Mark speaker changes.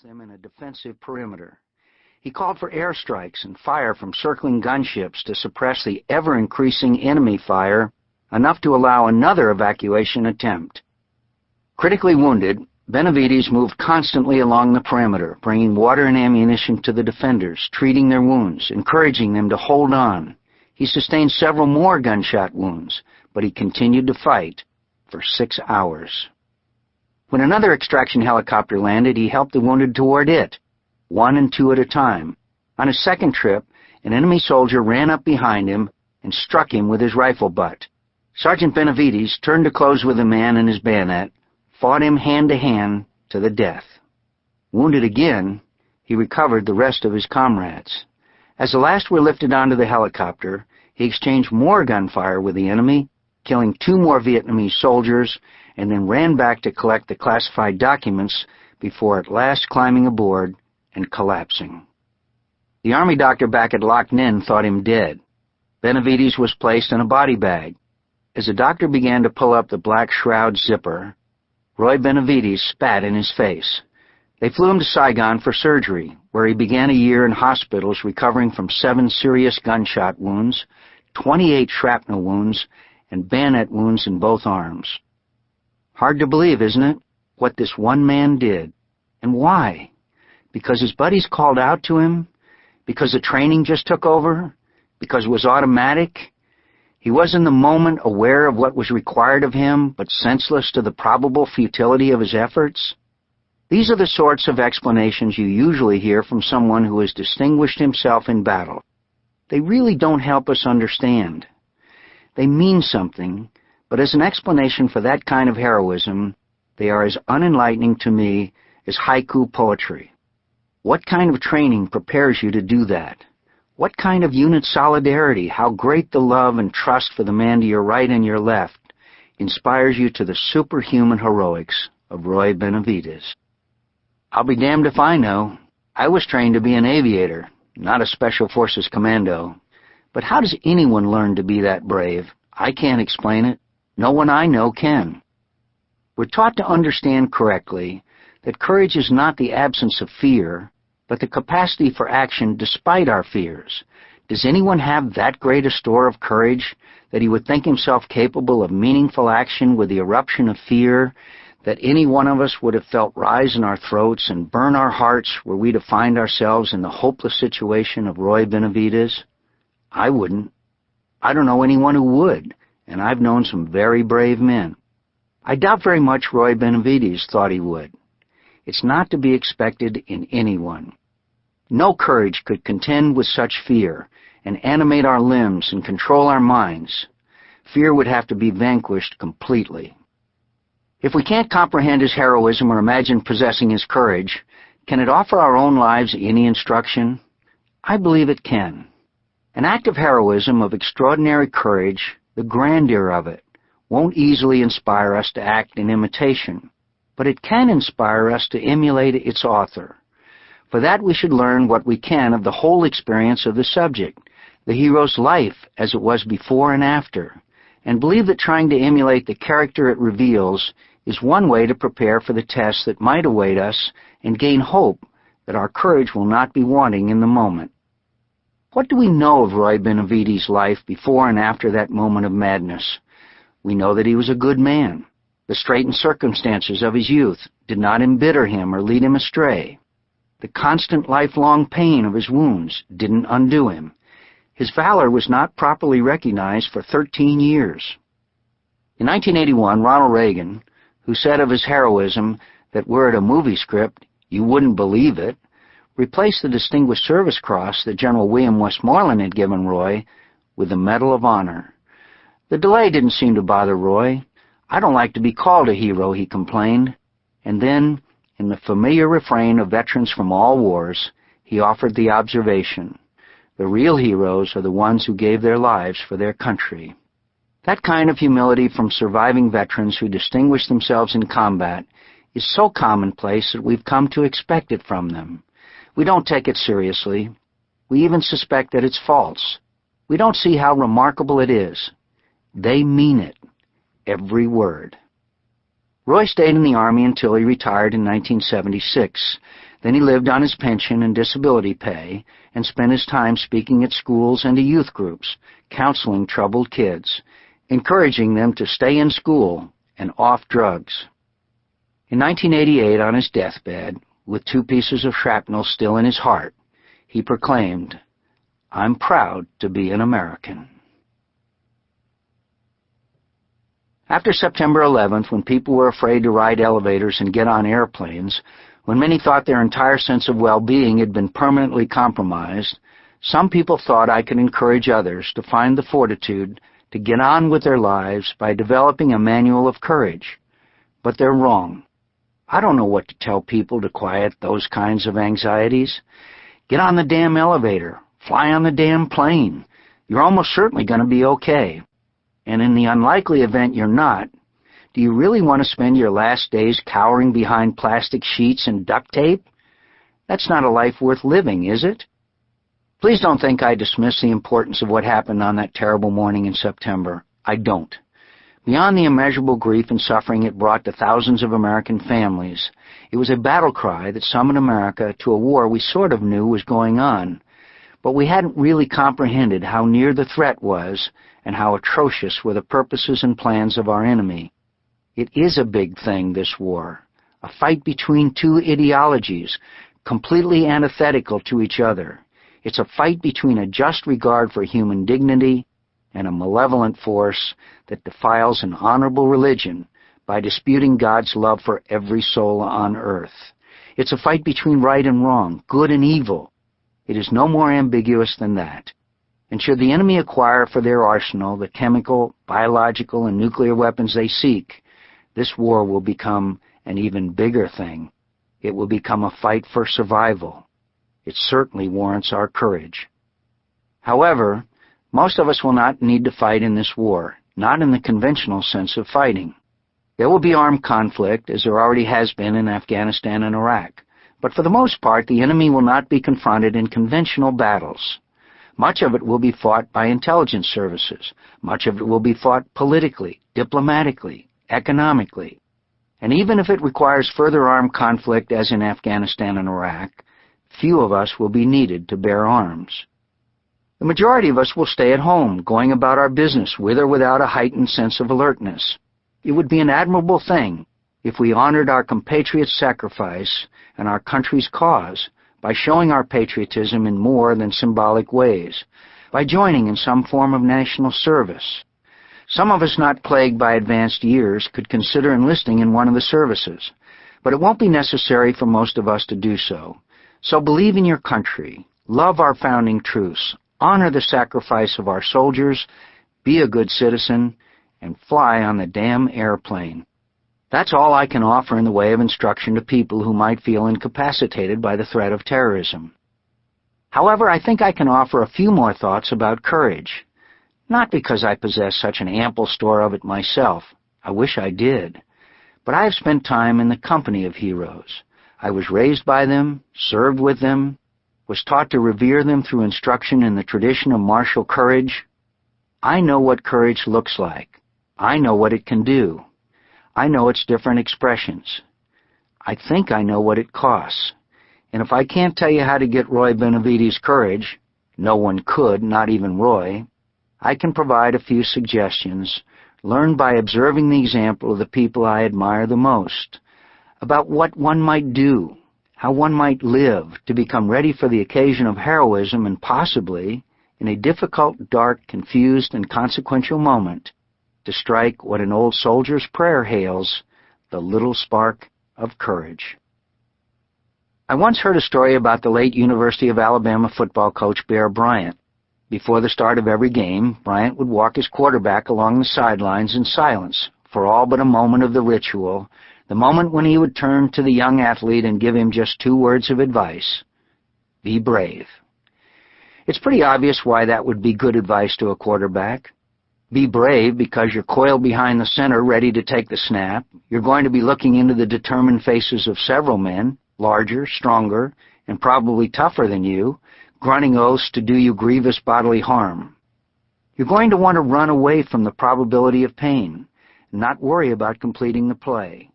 Speaker 1: them in a defensive perimeter. He called for airstrikes and fire from circling gunships to suppress the ever-increasing enemy fire, enough to allow another evacuation attempt. Critically wounded, Benavidez moved constantly along the perimeter, bringing water and ammunition to the defenders, treating their wounds, encouraging them to hold on. He sustained several more gunshot wounds, but he continued to fight for 6 hours. When another extraction helicopter landed, he helped the wounded toward it, 1 and 2 at a time. On his second trip, an enemy soldier ran up behind him and struck him with his rifle butt. Sergeant Benavidez turned to close with the man and his bayonet, fought him hand-to-hand to the death. Wounded again, he recovered the rest of his comrades. As the last were lifted onto the helicopter, he exchanged more gunfire with the enemy, killing 2 more Vietnamese soldiers, and then ran back to collect the classified documents before at last climbing aboard and collapsing. The Army doctor back at Loc Ninh thought him dead. Benavidez was placed in a body bag. As the doctor began to pull up the black shroud zipper, Roy Benavidez spat in his face. They flew him to Saigon for surgery, where he began a year in hospitals recovering from 7 serious gunshot wounds, 28 shrapnel wounds, and bayonet wounds in both arms. Hard to believe, isn't it, what this one man did? And why? Because his buddies called out to him? Because the training just took over? Because it was automatic? He was in the moment aware of what was required of him, but senseless to the probable futility of his efforts? These are the sorts of explanations you usually hear from someone who has distinguished himself in battle. They really don't help us understand. They mean something, but as an explanation for that kind of heroism, they are as unenlightening to me as haiku poetry. What kind of training prepares you to do that? What kind of unit solidarity, how great the love and trust for the man to your right and your left, inspires you to the superhuman heroics of Roy Benavidez? I'll be damned if I know. I was trained to be an aviator, not a Special Forces commando. But how does anyone learn to be that brave? I can't explain it. No one I know can. We're taught to understand correctly that courage is not the absence of fear, but the capacity for action despite our fears. Does anyone have that great a store of courage that he would think himself capable of meaningful action with the eruption of fear that any one of us would have felt rise in our throats and burn our hearts were we to find ourselves in the hopeless situation of Roy Benavidez? I wouldn't. I don't know anyone who would, and I've known some very brave men. I doubt very much Roy Benavidez thought he would. It's not to be expected in anyone. No courage could contend with such fear and animate our limbs and control our minds. Fear would have to be vanquished completely. If we can't comprehend his heroism or imagine possessing his courage, can it offer our own lives any instruction? I believe it can. An act of heroism of extraordinary courage, the grandeur of it, won't easily inspire us to act in imitation, but it can inspire us to emulate its author. For that we should learn what we can of the whole experience of the subject, the hero's life as it was before and after, and believe that trying to emulate the character it reveals is one way to prepare for the tests that might await us and gain hope that our courage will not be wanting in the moment. What do we know of Roy Benavidez's life before and after that moment of madness? We know that he was a good man. The straitened circumstances of his youth did not embitter him or lead him astray. The constant lifelong pain of his wounds didn't undo him. His valor was not properly recognized for 13 years. In 1981, Ronald Reagan, who said of his heroism that were it a movie script, you wouldn't believe it, replaced the Distinguished Service Cross that General William Westmoreland had given Roy with the Medal of Honor. The delay didn't seem to bother Roy. I don't like to be called a hero, he complained. And then, in the familiar refrain of veterans from all wars, he offered the observation, the real heroes are the ones who gave their lives for their country. That kind of humility from surviving veterans who distinguished themselves in combat is so commonplace that we've come to expect it from them. We don't take it seriously. We even suspect that it's false. We don't see how remarkable it is. They mean it. Every word. Roy stayed in the Army until he retired in 1976. Then he lived on his pension and disability pay and spent his time speaking at schools and to youth groups, counseling troubled kids, encouraging them to stay in school and off drugs. In 1988, on his deathbed, with 2 pieces of shrapnel still in his heart, he proclaimed, "I'm proud to be an American." After September 11th, when people were afraid to ride elevators and get on airplanes, when many thought their entire sense of well-being had been permanently compromised, some people thought I could encourage others to find the fortitude to get on with their lives by developing a manual of courage. But they're wrong. I don't know what to tell people to quiet those kinds of anxieties. Get on the damn elevator. Fly on the damn plane. You're almost certainly going to be okay. And in the unlikely event you're not, do you really want to spend your last days cowering behind plastic sheets and duct tape? That's not a life worth living, is it? Please don't think I dismiss the importance of what happened on that terrible morning in September. I don't. Beyond the immeasurable grief and suffering it brought to thousands of American families, it was a battle cry that summoned America to a war we sort of knew was going on, but we hadn't really comprehended how near the threat was and how atrocious were the purposes and plans of our enemy. It is a big thing, this war, a fight between 2 ideologies, completely antithetical to each other. It's a fight between a just regard for human dignity and a malevolent force that defiles an honorable religion by disputing God's love for every soul on earth. It's a fight between right and wrong, good and evil. It is no more ambiguous than that. And should the enemy acquire for their arsenal the chemical, biological, and nuclear weapons they seek, this war will become an even bigger thing. It will become a fight for survival. It certainly warrants our courage. However, most of us will not need to fight in this war, not in the conventional sense of fighting. There will be armed conflict, as there already has been in Afghanistan and Iraq, but for the most part, the enemy will not be confronted in conventional battles. Much of it will be fought by intelligence services. Much of it will be fought politically, diplomatically, economically. And even if it requires further armed conflict, as in Afghanistan and Iraq, few of us will be needed to bear arms. The majority of us will stay at home, going about our business with or without a heightened sense of alertness. It would be an admirable thing if we honored our compatriots' sacrifice and our country's cause by showing our patriotism in more than symbolic ways, by joining in some form of national service. Some of us not plagued by advanced years could consider enlisting in one of the services, but it won't be necessary for most of us to do so. So believe in your country, love our founding truths, honor the sacrifice of our soldiers, be a good citizen, and fly on the damn airplane. That's all I can offer in the way of instruction to people who might feel incapacitated by the threat of terrorism. However, I think I can offer a few more thoughts about courage. Not because I possess such an ample store of it myself. I wish I did. But I have spent time in the company of heroes. I was raised by them, served with them, was taught to revere them through instruction in the tradition of martial courage. I know what courage looks like. I know what it can do. I know its different expressions. I think I know what it costs. And if I can't tell you how to get Roy Benavidez courage, no one could, not even Roy, I can provide a few suggestions, learned by observing the example of the people I admire the most, about what one might do, how one might live to become ready for the occasion of heroism and possibly, in a difficult, dark, confused, and consequential moment, to strike what an old soldier's prayer hails, the little spark of courage. I once heard a story about the late University of Alabama football coach Bear Bryant. Before the start of every game, Bryant would walk his quarterback along the sidelines in silence for all but a moment of the ritual, the moment when he would turn to the young athlete and give him just 2 words of advice: be brave. It's pretty obvious why that would be good advice to a quarterback. Be brave because you're coiled behind the center ready to take the snap. You're going to be looking into the determined faces of several men, larger, stronger, and probably tougher than you, grunting oaths to do you grievous bodily harm. You're going to want to run away from the probability of pain and not worry about completing the play.